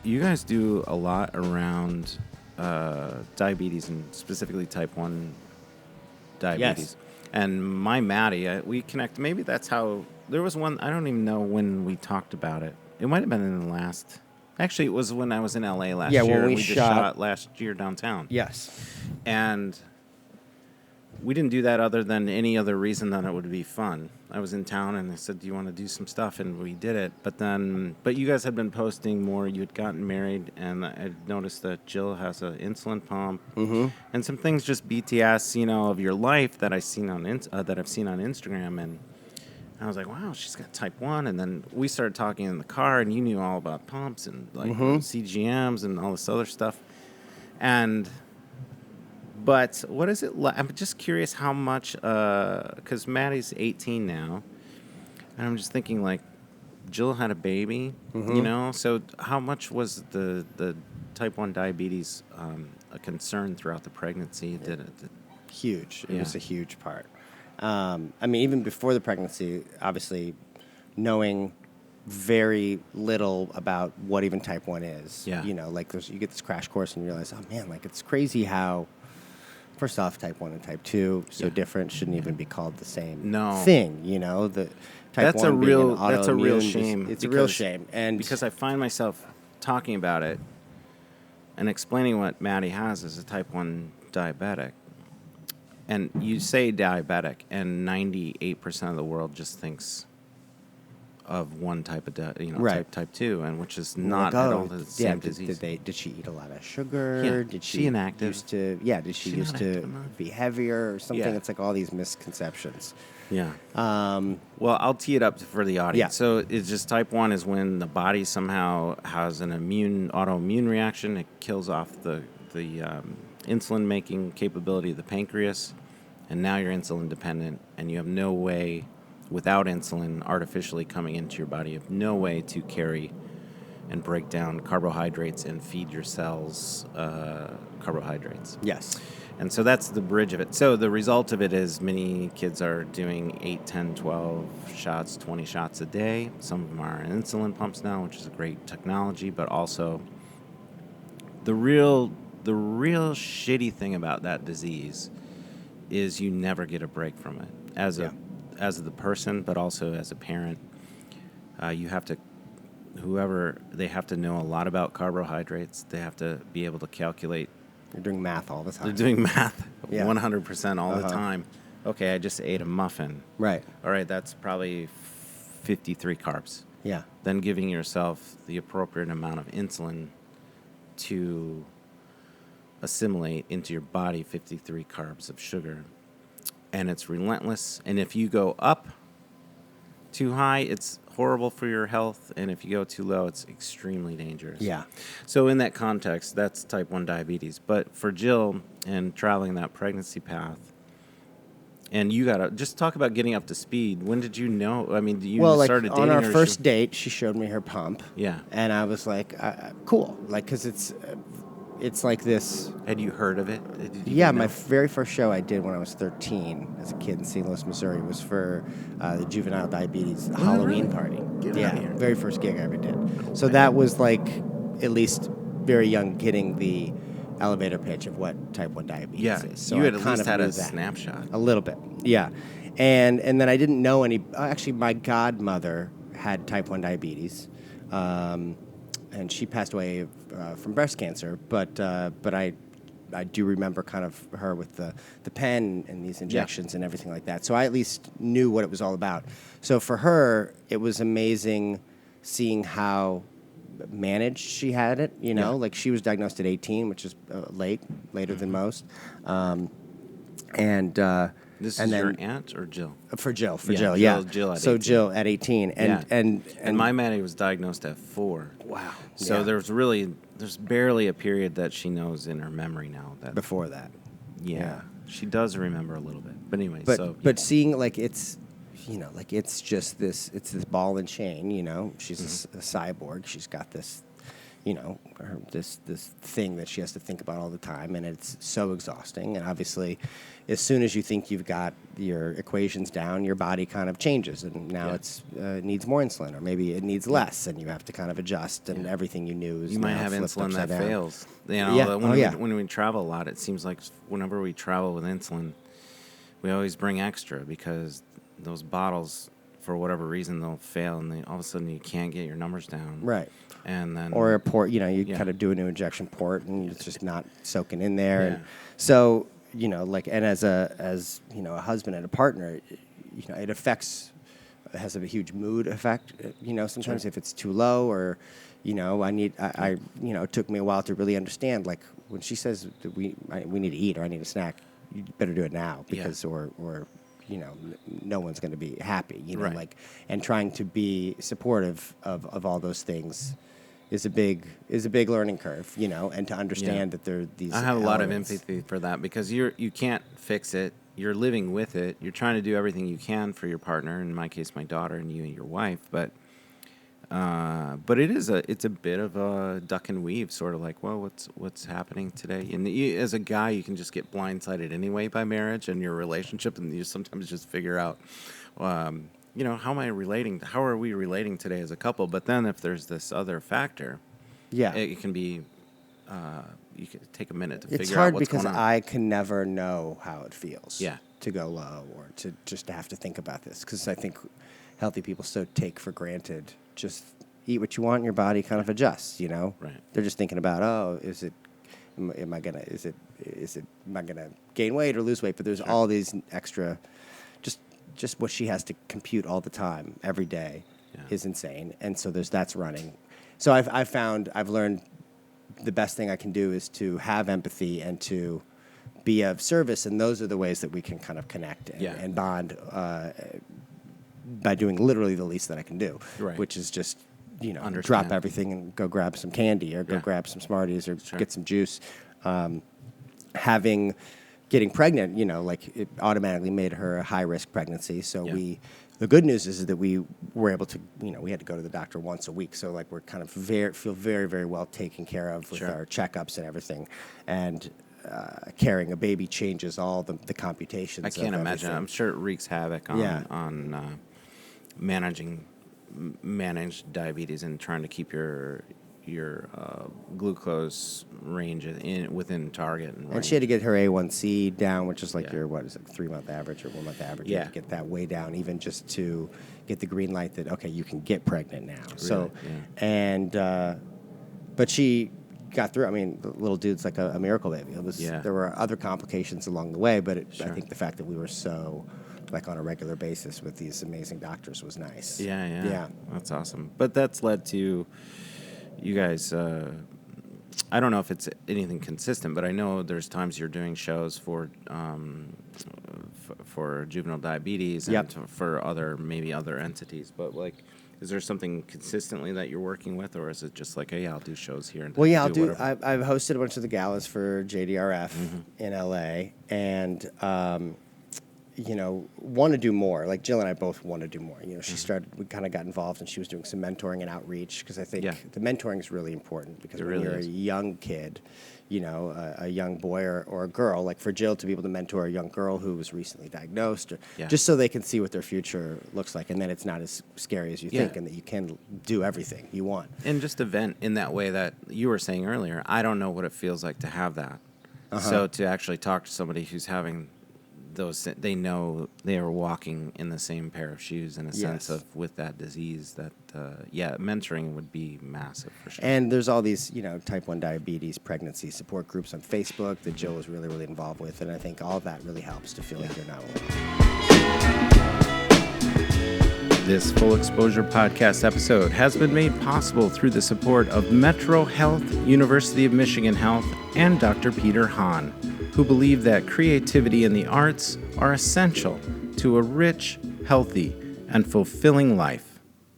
you guys do a lot around diabetes and specifically type 1 diabetes. Yes. And my Maddie, we connect. Maybe that's how. There was one. I don't even know when we talked about it. It might have been in the last. Actually, it was when I was in LA last Yeah, year. when and we just shot- shot last year downtown. Yes. And we didn't do that other than any other reason than it would be fun. I was in town and I said, "Do you want to do some stuff?" And we did it. But you guys had been posting more. You had gotten married, and I noticed that Jill has an insulin pump and some things just BTS, of your life that I've seen on Instagram, and I was like, "Wow, she's got type 1." And then we started talking in the car, and you knew all about pumps and CGMs and all this other stuff, But what is it like? I'm just curious how much, because Maddie's 18 now, and I'm just thinking, like, Jill had a baby, so how much was the type 1 diabetes a concern throughout the pregnancy? Huge. It Yeah. was a huge part. Even before the pregnancy, obviously, knowing very little about what even type 1 is. Yeah. You get this crash course and you realize, oh man, like it's crazy how, first off, type 1 and type 2, so different, shouldn't even be called the same thing, The type That's 1 a real. being an That's a real autoimmune shame. It's a real shame, and because I find myself talking about it and explaining what Maddie has as a type 1 diabetic, and you say diabetic, and 98% of the world just thinks of one type of Right. type 2, and which is like, not at all the same did, disease. did she eat a lot of sugar? Yeah. Did She inactive? Did she She used not to active enough? be heavier or something? Yeah. It's like all these misconceptions. Yeah. Um, Well, I'll tee it up for the audience. Yeah. So it's just type 1 is when the body somehow has an autoimmune reaction. It kills off the insulin-making capability of the pancreas, and now you're insulin dependent, and you have no way, without insulin artificially coming into your body, you have no way to carry and break down carbohydrates and feed your cells carbohydrates. yes. And so that's the bridge of it. So the result of it is many kids are doing 8, 10, 12 shots, 20 shots a day. Some of them are on insulin pumps now, which is a great technology, but also the real shitty thing about that disease is you never get a break from it. As the person, but also as a parent, you have to they have to know a lot about carbohydrates. They have to be able to calculate. You're doing math all the time. They're doing math Yeah. 100% all the time. Okay, I just ate a muffin. Right. All right, that's probably 53 carbs. Yeah. Then giving yourself the appropriate amount of insulin to assimilate into your body 53 carbs of sugar. And it's relentless. And if you go up too high, it's horrible for your health. And if you go too low, it's extremely dangerous. Yeah. So in that context, that's type 1 diabetes. But for Jill and traveling that pregnancy path, and you got to just talk about getting up to speed. When did you know? I mean, you started dating on our her, first date, she showed me her pump. Yeah. And I was like, cool. Like, because it's like this. Had you heard of it? Did you Yeah, know? my very first show I did when I was 13 as a kid in St. Louis, Missouri was for the Juvenile Diabetes Halloween party. Get Yeah, out of here. very first gig I ever did. So that was like at least very young getting the elevator pitch of what type 1 diabetes Yeah, is. So you had I at kind least of had knew a that. snapshot. A little bit, yeah. And then I didn't know any. Actually, my godmother had type 1 diabetes, and she passed away from breast cancer. But I do remember kind of her with the pen and these injections and everything like that. So I at least knew what it was all about. So for her, it was amazing seeing how managed she had it. Yeah. Like she was diagnosed at 18, which is later than most. This and is then your aunt or Jill? for Jill, Yeah, yeah. Jill at so 18. Jill at 18, and my Maddie was diagnosed at 4. wow. So Yeah. there's barely a period that she knows in her memory now. That before that. yeah, she does remember a little bit. But anyway, But seeing like it's it's just this ball and chain. She's a cyborg. She's got this this thing that she has to think about all the time, and it's so exhausting. And obviously, as soon as you think you've got your equations down, your body kind of changes, and now it needs more insulin, or maybe it needs less, and you have to kind of adjust, and everything you knew is You might now have flipped insulin that upside down. fails. When we travel a lot, it seems like whenever we travel with insulin, we always bring extra because those bottles, for whatever reason, they'll fail, and all of a sudden you can't get your numbers down. Right. And then Or a port, you Yeah. kind of do a new injection port, and it's just not soaking in there. Yeah. And so, and as a husband and a partner, it has a huge mood effect. Sometimes if it's too low, or, it took me a while to really understand, like when she says that we need to eat, or I need a snack, you better do it now, because or no one's going to be happy, Right. and trying to be supportive of all those things is a big learning curve, and to understand that there are these. I have a lot of elements. empathy for that because you can't fix it. You're living with it. You're trying to do everything you can for your partner. In my case, my daughter, and you and your wife. But it's a bit of a duck and weave, sort of like, well, what's happening today? And as a guy, you can just get blindsided anyway by marriage and your relationship, and you sometimes just figure out, how am I relating? How are we relating today as a couple? But then if there's this other factor, it can be. You can take a minute to figure out what's going on. It's hard because I can never know how it feels. Yeah. To go low, or to just have to think about this, because I think healthy people so take for granted just eat what you want, and your body kind of adjusts. Right. They're just thinking about, am I gonna gain weight or lose weight? But there's all these extra, just what she has to compute all the time, every day, is insane. And so that's running. So I've learned the best thing I can do is to have empathy and to be of service, and those are the ways that we can kind of connect and bond by doing literally the least that I can do, which is just drop everything and go grab some candy, or go grab some Smarties, or get some juice. Getting pregnant, it automatically made her a high-risk pregnancy. So the good news is that we were able to, we had to go to the doctor once a week. So we're kind of feel very, very well taken care of with our checkups and everything. And carrying a baby changes all the computations. I can't imagine. I'm sure it wreaks havoc on managed diabetes and trying to keep your glucose range within target. And she had to get her A1C down, which is like your 3-month average or 1-month average. You had to get that way down, even just to get the green light that, okay, you can get pregnant now. Really? So, but she got through. I mean, the little dude's like a miracle baby. There were other complications along the way, but I think the fact that we were so on a regular basis with these amazing doctors was nice. Yeah. That's awesome. But that's led to you guys. I don't know if it's anything consistent, but I know there's times you're doing shows for juvenile diabetes and for other entities. But is there something consistently that you're working with, or is it just like, hey, I'll do shows here? And I've hosted a bunch of the galas for JDRF in LA, and want to do more. Like Jill and I both want to do more. She we kind of got involved, and she was doing some mentoring and outreach, because I think the mentoring is really important, because when you're a young kid, a young boy or a girl, like for Jill to be able to mentor a young girl who was recently diagnosed, just so they can see what their future looks like, and then it's not as scary as you think, and that you can do everything you want. And just to vent in that way that you were saying earlier, I don't know what it feels like to have that. So to actually talk to somebody who's having they know they are walking in the same pair of shoes in a sense of with that disease, that mentoring would be massive for sure. And there's all these type 1 diabetes pregnancy support groups on Facebook that Jill is really, really involved with, and I think all of that really helps to feel like you're not alone. This Full Exposure podcast episode has been made possible through the support of Metro Health, University of Michigan Health, and Dr. Peter Hahn, who believe that creativity and the arts are essential to a rich, healthy, and fulfilling life.